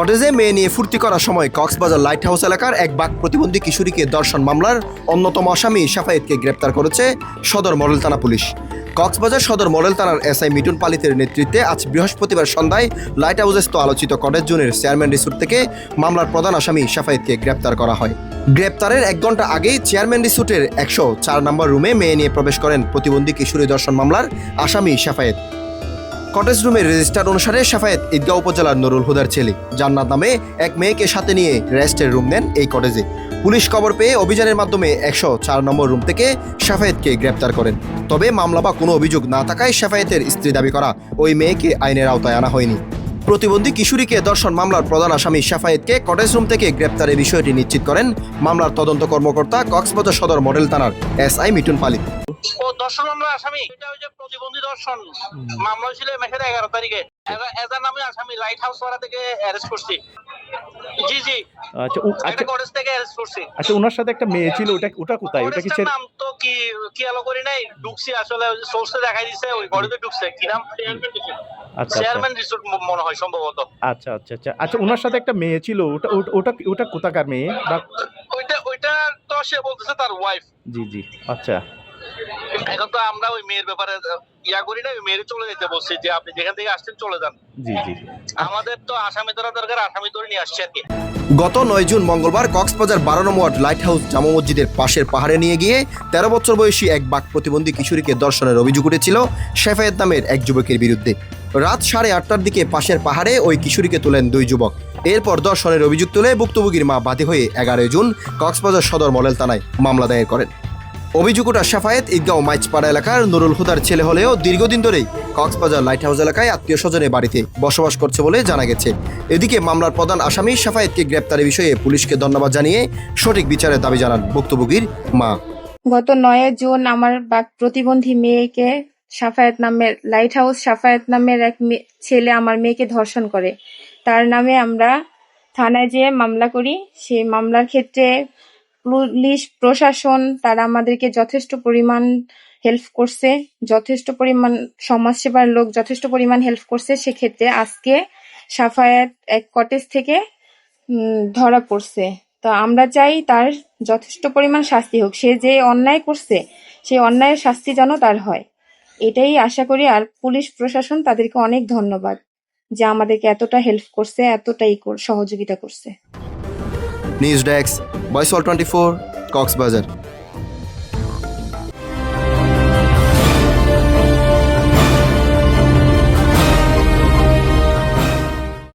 কটেজে মেয়ে নিয়ে ফুর্তি করার সময় কক্সবাজার লাইট হাউস এলাকার এক বাক প্রতিবন্ধী কিশোরীকে ধর্ষণ মামলার অন্যতম আসামি শাফায়েতকে গ্রেপ্তার করেছে সদর মডেল থানা পুলিশ। কক্সবাজার সদর মডেল থানার এসআই মিটুন পালিতের নেতৃত্বে আজ বৃহস্পতিবার সন্ধ্যায় লাইট হাউসস্থ আলোচিত কটেজ জোনের চেয়ারম্যান রিসোর্ট থেকে মামলার প্রধান আসামি শাফায়েতকে গ্রেপ্তার করা হয়। গ্রেপ্তারের 1 ঘণ্টা আগেই চেয়ারম্যান রিসোর্টের 104 নম্বর রুমে মেয়ে নিয়ে প্রবেশ করেন প্রতিবন্ধী কিশোরী ধর্ষণ মামলার আসামি শাফায়েত। কটেজ রুমের রেজিস্টার অনুসারে শাফায়েত ঈদগাঁও উপজেলার নুরুল হুদার ছেলে জান্নাত নামে এক মেয়েকে সাথে নিয়ে রেস্টের রুম নেন এই কটেজে। পুলিশ খবর পেয়ে অভিযানের মাধ্যমে 104 নম্বর রুম থেকে শাফায়েতকে গ্রেপ্তার করেন। তবে মামলা বা কোনো অভিযোগ না থাকায় শাফায়েতের স্ত্রী দাবি করা ওই মেয়েকে আইনের আওতায় আনা হয়নি। প্রতিবন্ধী কিশোরীকে ধর্ষণ মামলার প্রধান আসামি শাফায়েতকে কটেজ রুম থেকে গ্রেপ্তারের বিষয়টি নিশ্চিত করেন মামলার তদন্ত কর্মকর্তা কক্সবাজার সদর মডেল থানার এসআই মিটুন পালিত। দর্শন মামলার আসামি এটা ওই যে প্রতিবন্ধী দর্শন মামলা ছিল মাসের 11 তারিখে। এজার নামে আসামি লাইট হাউস ওয়ালা থেকে অ্যারেস্ট করছি। জি জি আচ্ছা কলেজ থেকে অ্যারেস্ট করছি। আচ্ছা ওনার সাথে একটা মেয়ে ছিল, ওটা কোথায়? ওটা কি নাম তো কি আলো করি নাই, ঢুকছি আসলে সোর্সে দেখাই দিছে ওই ঘরেতে ঢুকছে। কি নাম? আচ্ছা চেয়ারম্যান রিসোর্ট মনে হয় সম্ভবত। আচ্ছা আচ্ছা আচ্ছা আচ্ছা ওনার সাথে একটা মেয়ে ছিল, ওটা কোথাকার মেয়ে? বা ওইটা তো সে বলতেছে তার ওয়াইফ। জি জি আচ্ছা। এখন তো আমরা ওই মেয়ের ব্যাপারে করি না, ওই মেয়ের চলে যেতে বলছি যে আপনি যেখান থেকে আসছেন চলে যান। জি জি আমাদের তো আসামি ধরা দরকার, আসামি ধরে নিয়ে আসছে আর কি। গত 9 জুন মঙ্গলবার কক্সবাজার 12 নম্বর ওয়ার্ড লাইট হাউস জামা মসজিদের পাশের পাহাড়ে নিয়ে গিয়ে 13 বছর বয়সী এক বাক প্রতিবন্ধী কিশোরীকে ধর্ষণের অভিযোগ উঠেছিল শাফায়েত নামের এক যুবকের বিরুদ্ধে। রাত 8:30টার দিকে পাশের পাহাড়ে ওই কিশোরীকে তোলেন 2 যুবক। এরপর ধর্ষণের অভিযোগ তুলে ভুক্তভোগীর মা বাদী হয়ে 11 জুন কক্সবাজার সদর মডেল থানায় মামলা দায়ের করেন। অভিযোগ ওঠা শাফায়েত ঈদগাঁও মাইজপাড়া এলাকার নুরুল হুদার ছেলে হলেও দীর্ঘদিন ধরেই কক্সবাজার লাইট হাউস এলাকায় আত্মীয় স্বজনের বাড়িতে বসবাস করছে বলে জানা গেছে। এদিকে মামলার প্রধান আসামি শাফায়েতকে গ্রেপ্তারের বিষয়ে পুলিশকে ধন্যবাদ জানিয়ে সঠিক বিচারের দাবি জানান ভুক্তভোগীর মা। গত 9 জুন আমার বাক প্রতিবন্ধী মেয়েকে লাইট হাউস শাফায়েত নামের এক ছেলে আমার মেয়েকে ধর্ষণ করে। তার নামে আমরা থানায় যেয়ে মামলা করি। সেই মামলার ক্ষেত্রে পুলিশ প্রশাসন তারা আমাদেরকে যথেষ্ট পরিমাণ হেল্প করছে, যথেষ্ট পরিমাণ সমাজসেবার লোক যথেষ্ট পরিমাণ হেল্প করছে। সেক্ষেত্রে আজকে শাফায়েত এক কটেজ থেকে ধরা পড়ছে। তো আমরা চাই তার যথেষ্ট পরিমাণ শাস্তি হোক। সে যে অন্যায় করছে সেই অন্যায়ের শাস্তি যেন তার হয়, এটাই আশা করি। আর পুলিশ প্রশাসন তাদেরকে অনেক ধন্যবাদ যে আমাদেরকে এতটা হেল্প করছে, এতটাই সহযোগিতা করছে। News desk, voice all 24, Cox's Bazar.